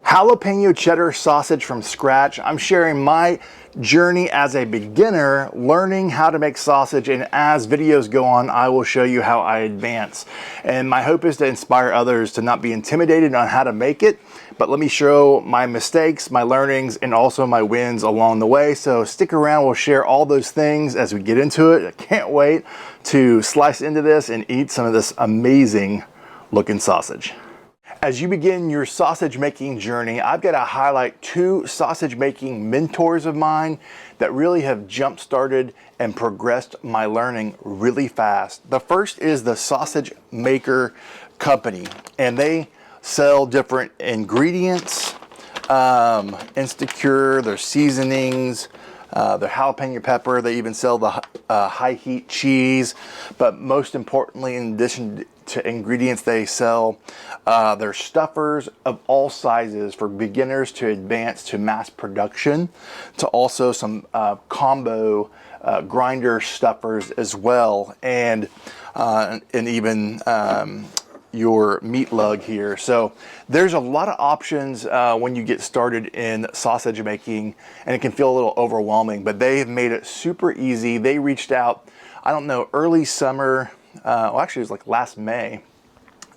Jalapeno cheddar sausage from scratch. I'm sharing my journey as a beginner, learning how to make sausage, and as videos go on, I will show you how I advance. And my hope is to inspire others to not be intimidated on how to make it, but let me show my mistakes, my learnings, and also my wins along the way. So stick around, we'll share all those things as we get into it. I can't wait to slice into this and eat some of this amazing looking sausage. As you begin your sausage making journey, I've got to highlight two sausage making mentors of mine that really have jump started and progressed my learning really fast. The first is the Sausage Maker Company, and they sell different ingredients, Instacure, their seasonings, their jalapeno pepper. They even sell the high heat cheese, but most importantly, in addition to ingredients, they sell their stuffers of all sizes, for beginners to advanced to mass production, to also some combo grinder stuffers as well, and even your meat lug here. So there's a lot of options when you get started in sausage making, and it can feel a little overwhelming, but they have made it super easy. They reached out, I don't know, early summer, well, actually it was like last May,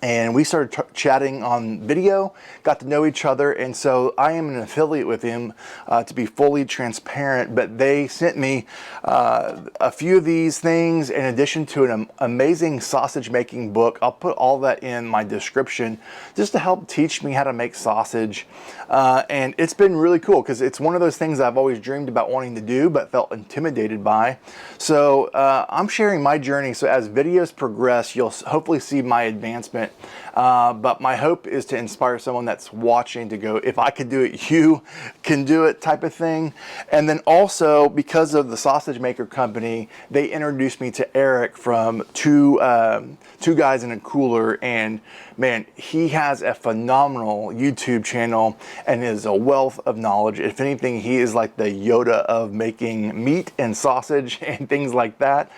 and we started chatting on video, got to know each other, and so I am an affiliate with him, to be fully transparent, but they sent me a few of these things in addition to an amazing sausage making book. I'll put all that in my description just to help teach me how to make sausage, and it's been really cool because it's one of those things I've always dreamed about wanting to do but felt intimidated by. So I'm sharing my journey, so as videos progress you'll hopefully see my advancement. But my hope is to inspire someone that's watching to go, if I could do it, you can do it, type of thing. And then also, because of the Sausage Maker Company, they introduced me to Eric from Two Guys in a Cooler, and man, he has a phenomenal YouTube channel and is a wealth of knowledge. If anything, he is like the Yoda of making meat and sausage and things like that.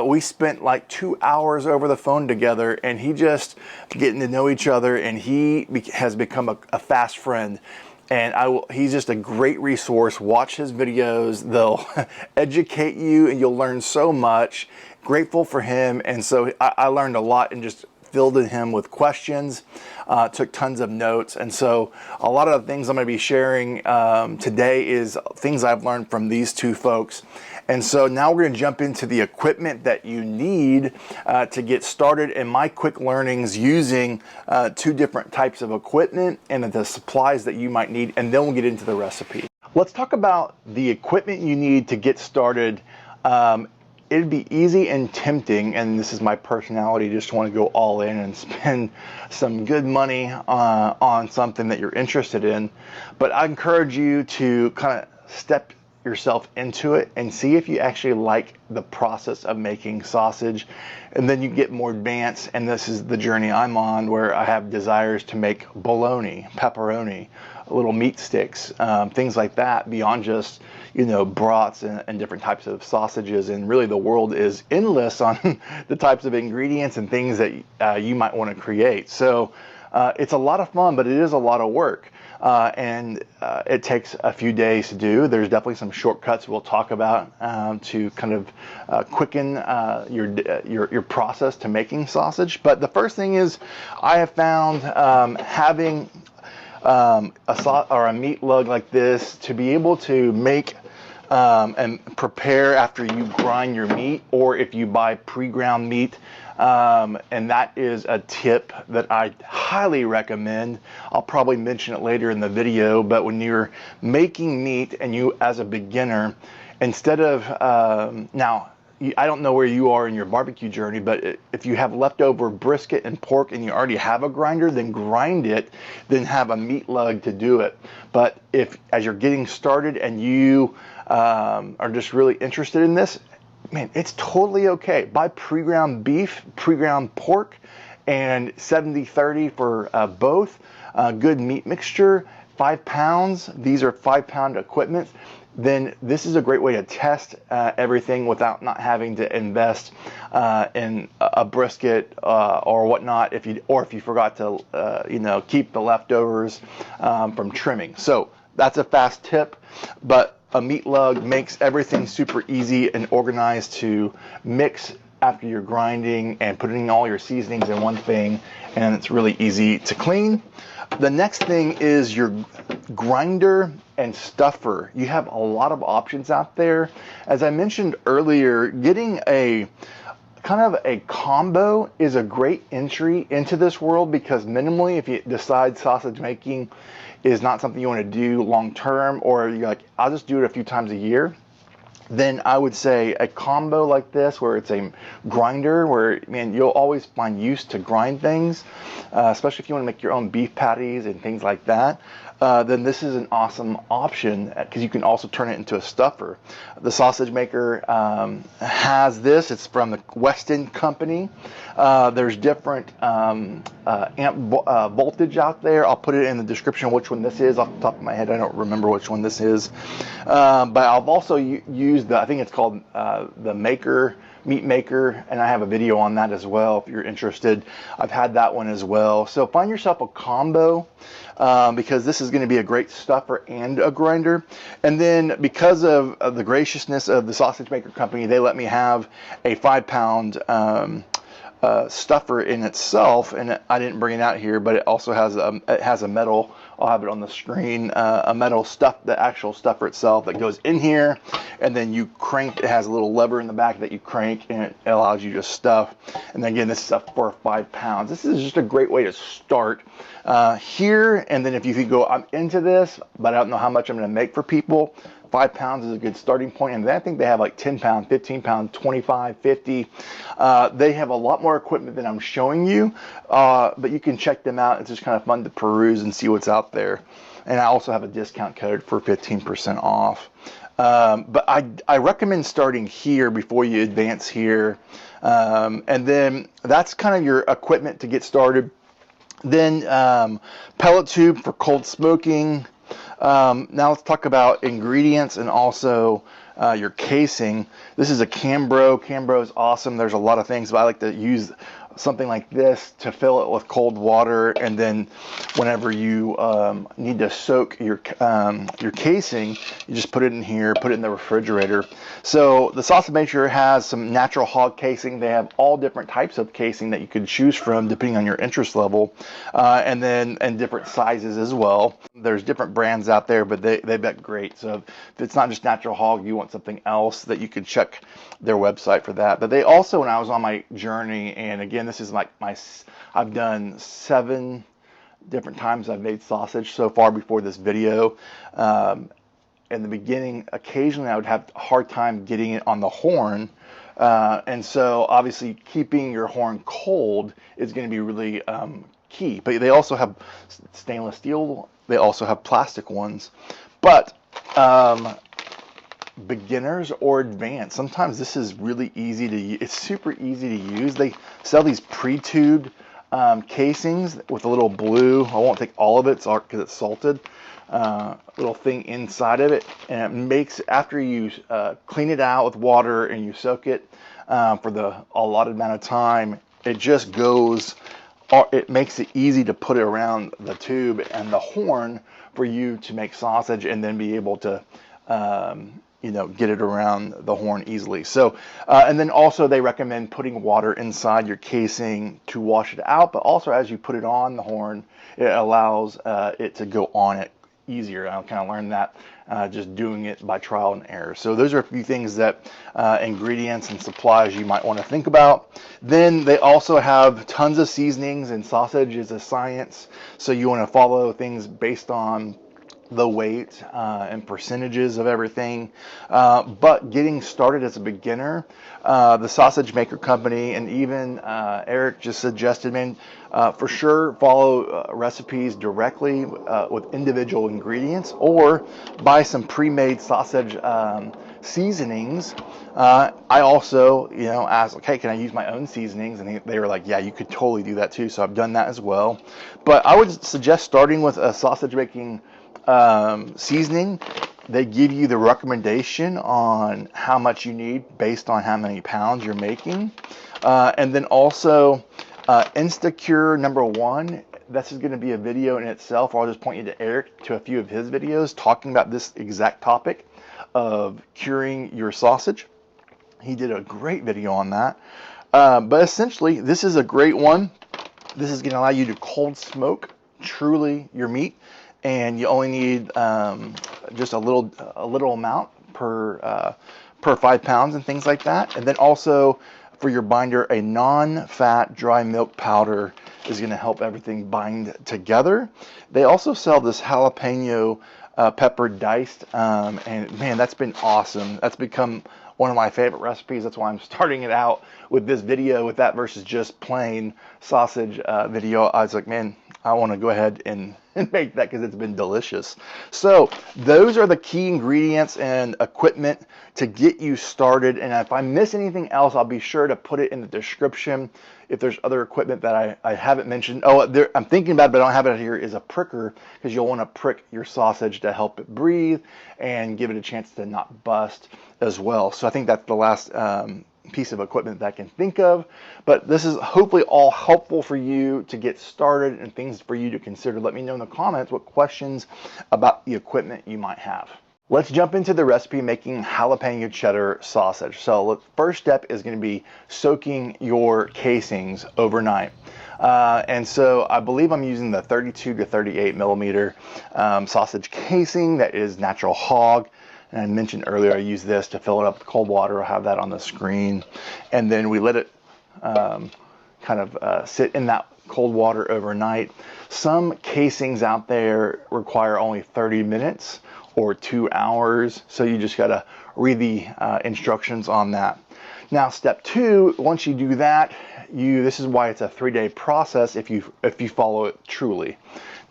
We spent like 2 hours over the phone together, and he just getting to know each other, and he has become a fast friend. And he's just a great resource. Watch his videos. They'll educate you and you'll learn so much. Grateful for him. And so I learned a lot and just filled him with questions, took tons of notes. And so a lot of the things I'm going to be sharing today is things I've learned from these two folks. And so now we're going to jump into the equipment that you need to get started, and my quick learnings using two different types of equipment and the supplies that you might need, and then we'll get into the recipe. Let's talk about the equipment you need to get started. It'd be easy and tempting, and this is my personality, just want to go all in and spend some good money on something that you're interested in. But I encourage you to kind of step yourself into it and see if you actually like the process of making sausage, and then you get more advanced. And this is the journey I'm on, where I have desires to make bologna, pepperoni, little meat sticks, things like that, beyond just, you know, brats and different types of sausages. And really the world is endless on the types of ingredients and things that you might want to create. So it's a lot of fun, but it is a lot of work. And it takes a few days to do. There's definitely some shortcuts we'll talk about to kind of quicken your process to making sausage. But the first thing is, I have found having a meat lug like this to be able to make and prepare after you grind your meat, or if you buy pre-ground meat. And that is a tip that I highly recommend. I'll probably mention it later in the video, but when you're making meat and you, as a beginner, instead of, now, I don't know where you are in your barbecue journey, but if you have leftover brisket and pork and you already have a grinder, then grind it, then have a meat lug to do it. But if, as you're getting started and you are just really interested in this, man, it's totally okay. Buy pre-ground beef, pre-ground pork, and 70-30 for both. Good meat mixture, 5 pounds. These are 5-pound equipment. then this is a great way to test everything without not having to invest in a brisket or whatnot if you forgot to keep the leftovers from trimming. So that's a fast tip, but a meat lug makes everything super easy and organized to mix after you're grinding and putting all your seasonings in one thing, and it's really easy to clean. The next thing is your grinder and stuffer. You have a lot of options out there. As I mentioned earlier, getting a kind of a combo is a great entry into this world, because minimally, if you decide sausage making is not something you want to do long term, or you're like, I'll just do it a few times a year, then I would say a combo like this, where it's a grinder, where, man, you'll always find use to grind things, especially if you want to make your own beef patties and things like that. Then this is an awesome option, because you can also turn it into a stuffer. The sausage maker has this. It's from the Weston company. There's different amp voltage out there. I'll put it in the description which one this is. Off the top of my head, I don't remember which one this is. But I've also used I think it's called the meat maker, and I have a video on that as well if you're interested. I've had that one as well. So find yourself a combo, because this is going to be a great stuffer and a grinder. And then, because of the graciousness of the sausage maker company, they let me have a 5-pound stuffer in itself, and I didn't bring it out here, but it also has a metal, I'll have it on the screen, a metal the actual stuffer itself that goes in here, and then you crank. It has a little lever in the back that you crank, and it allows you to stuff. And then again, this is up for 5 pounds. This is just a great way to start here. And then if you could go, I'm into this, but I don't know how much I'm going to make for people, 5 pounds is a good starting point. And then I think they have like 10 pound, 15 pound, 25, 50. They have a lot more equipment than I'm showing you, but you can check them out. It's just kind of fun to peruse and see what's out there. And I also have a discount code for 15% off. But I recommend starting here before you advance here. And then that's kind of your equipment to get started. Then pellet tube for cold smoking. Now let's talk about ingredients and also your casing. This is a Cambro. Cambro is awesome. There's a lot of things, but I like to use something like this to fill it with cold water, and then whenever you need to soak your casing, you just put it in here, put it in the refrigerator. So the sausage maker has some natural hog casing. They have all different types of casing that you could choose from depending on your interest level, and different sizes as well. There's different brands out there, but they've got great. So if it's not just natural hog, you want something else, that you could check their website for that. But they also, when I was on my journey, and again, this is like I've done 7 different times I've made sausage so far before this video. In the beginning, occasionally I would have a hard time getting it on the horn. And so obviously keeping your horn cold is going to be really key. But they also have stainless steel. They also have plastic ones. But beginners or advanced, sometimes this is really easy to use. It's super easy to use. They sell these pre-tubed casings with a little blue, I won't take all of it because it's salted, little thing inside of it, and it makes, after you clean it out with water and you soak it for the allotted amount of time, it just goes, it makes it easy to put it around the tube and the horn for you to make sausage, and then be able to get it around the horn easily. So, and then also they recommend putting water inside your casing to wash it out, but also as you put it on the horn, it allows it to go on it easier. I kind of learned that just doing it by trial and error. So those are a few things that ingredients and supplies you might want to think about. Then they also have tons of seasonings, and sausage is a science. So you want to follow things based on the weight and percentages of everything. But getting started as a beginner, the sausage maker company, and even Eric just suggested, man, for sure follow recipes directly with individual ingredients, or buy some pre-made sausage seasonings. I also, asked, like, hey, can I use my own seasonings? And they were like, yeah, you could totally do that too. So I've done that as well. But I would suggest starting with a sausage making seasoning, They give you the recommendation on how much you need based on how many pounds you're making. And then also Instacure #1. This is going to be a video in itself, or I'll just point you to Eric, to a few of his videos talking about this exact topic of curing your sausage. He did a great video on that. But essentially, this is a great one. This is going to allow you to cold smoke truly your meat, and you only need just a little amount per 5 pounds and things like that. And then also for your binder, a non-fat dry milk powder is going to help everything bind together. They also sell this jalapeno pepper diced, and man, that's been awesome. That's become one of my favorite recipes. That's why I'm starting it out with this video with that versus just plain sausage video. I was like, man, I want to go ahead and make that because it's been delicious. So those are the key ingredients and equipment to get you started. And if I miss anything else, I'll be sure to put it in the description. If there's other equipment that I haven't mentioned, I'm thinking about it, but I don't have it here, is a pricker, because you'll want to prick your sausage to help it breathe and give it a chance to not bust as well. So I think that's the last piece of equipment that I can think of. But this is hopefully all helpful for you to get started and things for you to consider. Let me know in the comments what questions about the equipment you might have. Let's jump into the recipe making jalapeno cheddar sausage. So first step is going to be soaking your casings overnight. And so I believe I'm using the 32 to 38 millimeter sausage casing that is natural hog. And I mentioned earlier I use this to fill it up with cold water. I'll have that on the screen. And then we let it sit in that cold water overnight. Some casings out there require only 30 minutes or 2 hours. So you just gotta read the instructions on that. Now, step 2, once you do that, this is why it's a 3-day process if you follow it truly.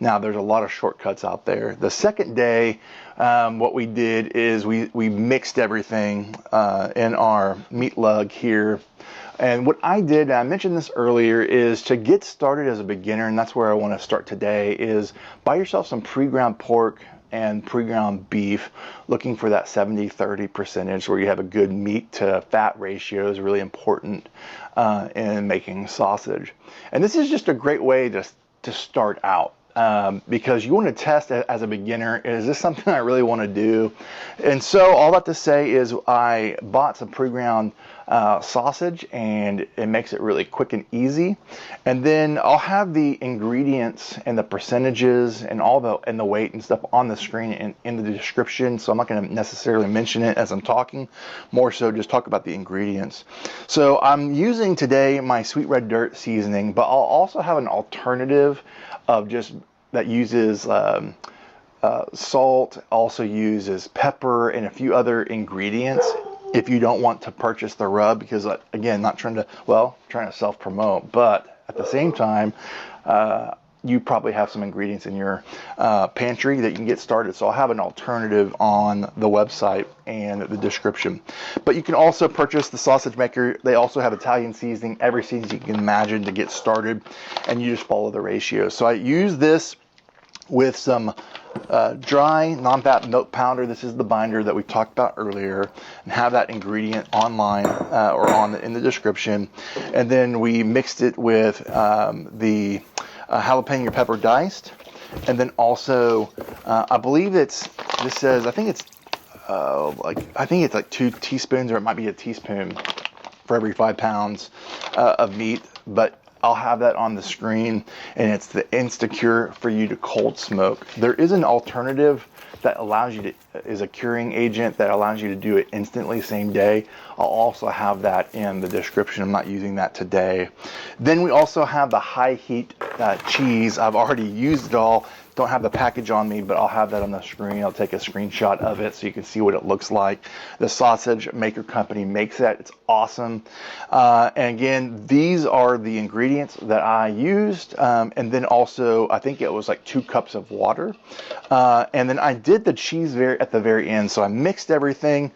Now, there's a lot of shortcuts out there. The second day, what we did is we mixed everything in our meat lug here. And what I did, and I mentioned this earlier, is to get started as a beginner, and that's where I want to start today, is buy yourself some pre-ground pork and pre-ground beef, looking for that 70-30 percentage where you have a good meat to fat ratio is really important in making sausage. And this is just a great way to start out. Because you want to test as a beginner, is this something I really want to do? And so all that to say is I bought some pre-ground sausage, and it makes it really quick and easy. And then I'll have the ingredients and the percentages and the weight and stuff on the screen and in the description. So I'm not going to necessarily mention it as I'm talking, more so just talk about the ingredients. So I'm using today my sweet red dirt seasoning, but I'll also have an alternative of just that uses salt, also uses pepper and a few other ingredients if you don't want to purchase the rub, because again, not trying to self-promote, but at the same time, you probably have some ingredients in your pantry that you can get started. So I'll have an alternative on the website and the description. But you can also purchase the sausage maker. They also have Italian seasoning, every seasoning you can imagine to get started, and you just follow the ratios. So I use this with some dry non-fat milk powder. This is the binder that we talked about earlier, and have that ingredient online or in the description. And then we mixed it with the jalapeno pepper diced, and then also I believe I think it's like 2 teaspoons, or it might be a teaspoon for every 5 pounds of meat, but I'll have that on the screen, and it's the Instacure for you to cold smoke. There is an alternative that allows you is a curing agent that allows you to do it instantly, same day. I'll also have that in the description. I'm not using that today. Then we also have the high heat cheese. I've already used it all. Don't have the package on me, but I'll have that on the screen. I'll take a screenshot of it so you can see what it looks like. The sausage maker company makes that. It's awesome. And again, these are the ingredients that I used. And then also, I think it was like 2 cups of water. And then I did the cheese at the very end. So I mixed everything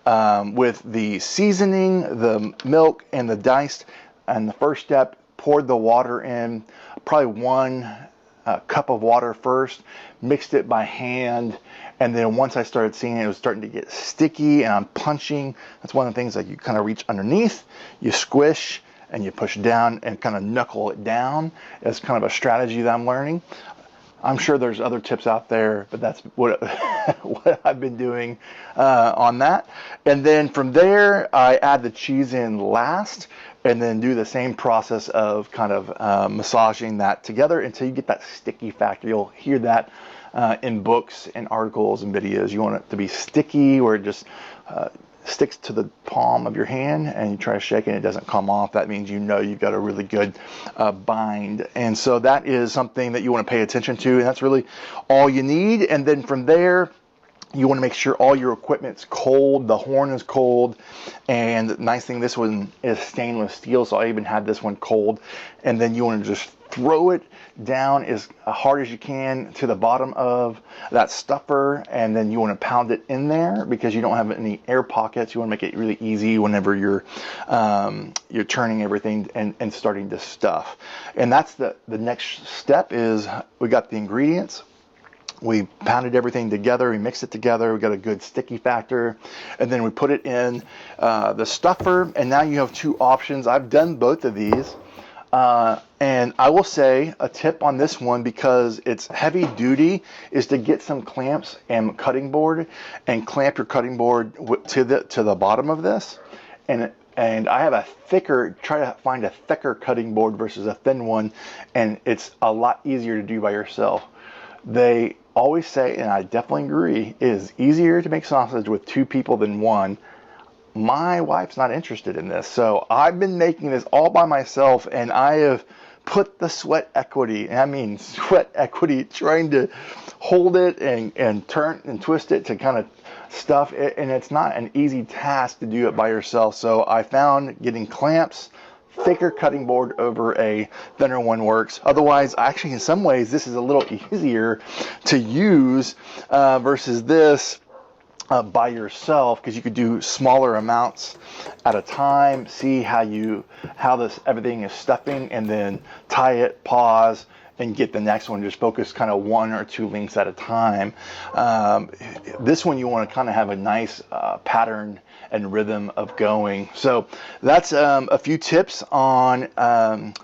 with the seasoning, the milk, and the diced. And the first step, poured the water in, probably 1 cup of water first, mixed it by hand, and then once I started seeing it was starting to get sticky and I'm punching, that's one of the things that you kind of reach underneath, you squish, and you push down and kind of knuckle it down. It's kind of a strategy that I'm learning. I'm sure there's other tips out there, but that's what, what I've been doing on that. And then from there, I add the cheese in last, and then do the same process of kind of massaging that together until you get that sticky factor. You'll hear that in books and articles and videos. You want it to be sticky, where it just sticks to the palm of your hand, and you try to shake it and it doesn't come off. That means you know you've got a really good bind. And so that is something that you want to pay attention to, and that's really all you need. And then from there, you want to make sure all your equipment's cold, the horn is cold, and the nice thing, this one is stainless steel, so I even had this one cold. And then you want to just throw it down as hard as you can to the bottom of that stuffer, and then you want to pound it in there because you don't have any air pockets. You want to make it really easy whenever you're turning everything and starting to stuff. And that's the next step. Is we got the ingredients, we pounded everything together, we mixed it together, we got a good sticky factor, and then we put it in the stuffer, and now you have two options. I've done both of these. And I will say a tip on this one, because it's heavy duty, is to get some clamps and cutting board and clamp your cutting board to the bottom of this. And I have a thicker, try to find a thicker cutting board versus a thin one, and it's a lot easier to do by yourself. They always say, and I definitely agree, it is easier to make sausage with two people than one. My wife's not interested in this, so I've been making this all by myself, and I have put the sweat equity, and I mean sweat equity, trying to hold it and turn and twist it to kind of stuff it, and it's not an easy task to do it by yourself. So I found getting clamps, thicker cutting board over a thinner one works. Otherwise, actually, in some ways, this is a little easier to use versus this by yourself, because you could do smaller amounts at a time, see how this everything is stuffing, and then tie it, pause, and get the next one. Just focus kind of one or two links at a time. This one you want to kind of have a nice pattern and rhythm of going. So that's a few tips on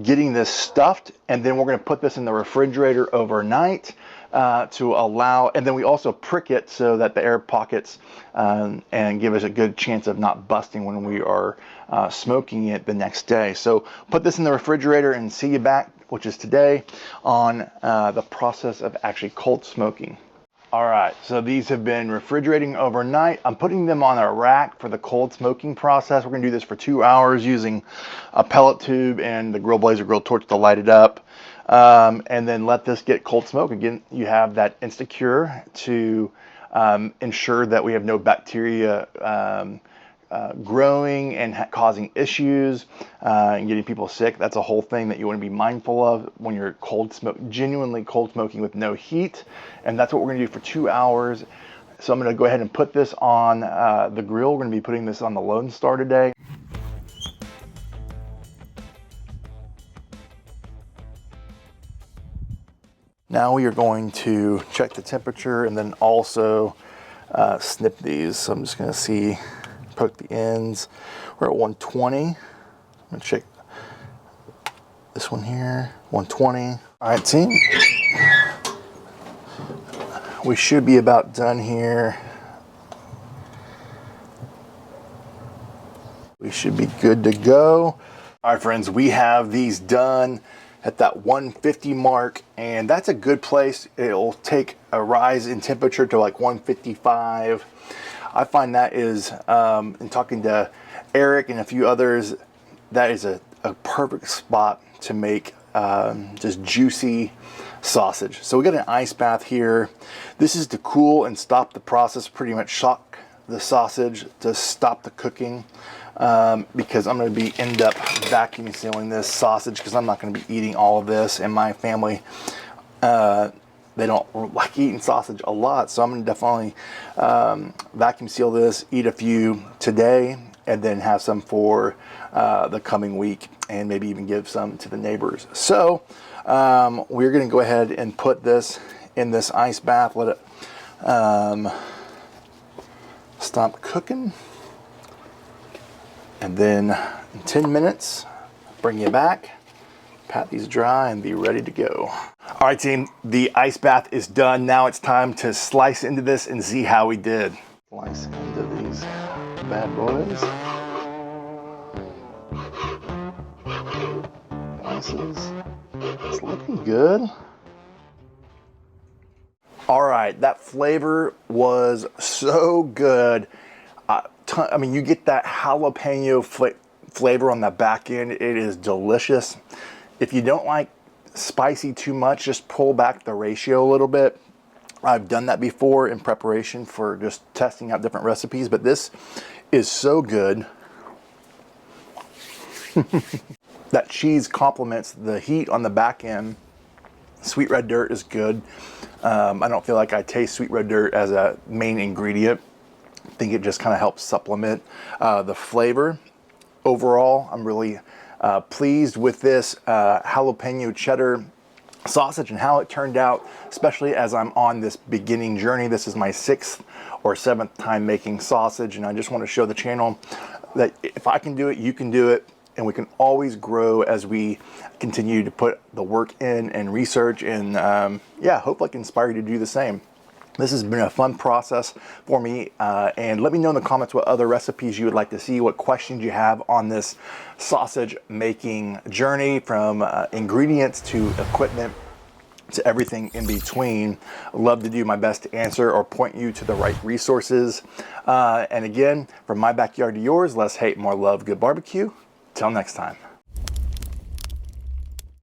getting this stuffed, and then we're going to put this in the refrigerator overnight to allow, and then we also prick it so that the air pockets and give us a good chance of not busting when we are smoking it the next day. So put this in the refrigerator and see you back, which is today, on the process of actually cold smoking. All right, so these have been refrigerating overnight. I'm putting them on a rack for the cold smoking process. We're gonna do this for 2 hours using a pellet tube and the grill blazer grill torch to light it up. And then let this get cold smoke. Again, you have that Instacure to ensure that we have no bacteria growing and causing issues and getting people sick. That's a whole thing that you want to be mindful of when you're genuinely cold smoking with no heat. And that's what we're going to do for 2 hours. So I'm going to go ahead and put this on the grill. We're going to be putting this on the Lone Star today. Now we are going to check the temperature and then also snip these. So I'm just going to poke the ends. We're at 120. I'm going to check this one here, 120. All right, team. We should be about done here. We should be good to go. All right, friends, we have these done at that 150 mark, and that's a good place. It'll take a rise in temperature to like 155. I find that is, in talking to Eric and a few others, that is a perfect spot to make just juicy sausage. So we got an ice bath here. This is to cool and stop the process, pretty much shock the sausage to stop the cooking. Because I'm going to end up vacuum sealing this sausage, because I'm not going to be eating all of this, and my family, they don't like eating sausage a lot, so I'm going to definitely vacuum seal this, eat a few today, and then have some for the coming week, and maybe even give some to the neighbors. So We're going to go ahead and put this in this ice bath, let it stop cooking, and then in 10 minutes, bring you back, pat these dry, and be ready to go. All right, team, the ice bath is done. Now it's time to slice into this and see how we did. Slice into these bad boys. Slices. It's looking good. All right, that flavor was so good. I mean, you get that jalapeno flavor on the back end. It is delicious. If you don't like spicy too much, just pull back the ratio a little bit. I've done that before in preparation for just testing out different recipes, but this is so good. That cheese complements the heat on the back end. Sweet red dirt is good. I don't feel like I taste sweet red dirt as a main ingredient. I think it just kind of helps supplement the flavor. Overall, I'm really pleased with this jalapeno cheddar sausage and how it turned out, especially as I'm on this beginning journey. This is my 6th or 7th time making sausage, and I just want to show the channel that if I can do it, you can do it, and we can always grow as we continue to put the work in and research, and yeah, hopefully I can inspire you to do the same. This has been a fun process for me, and let me know in the comments what other recipes you would like to see, what questions you have on this sausage making journey, from ingredients to equipment to everything in between. I'd love to do my best to answer or point you to the right resources. And again, from my backyard to yours, less hate, more love, good barbecue. Till next time.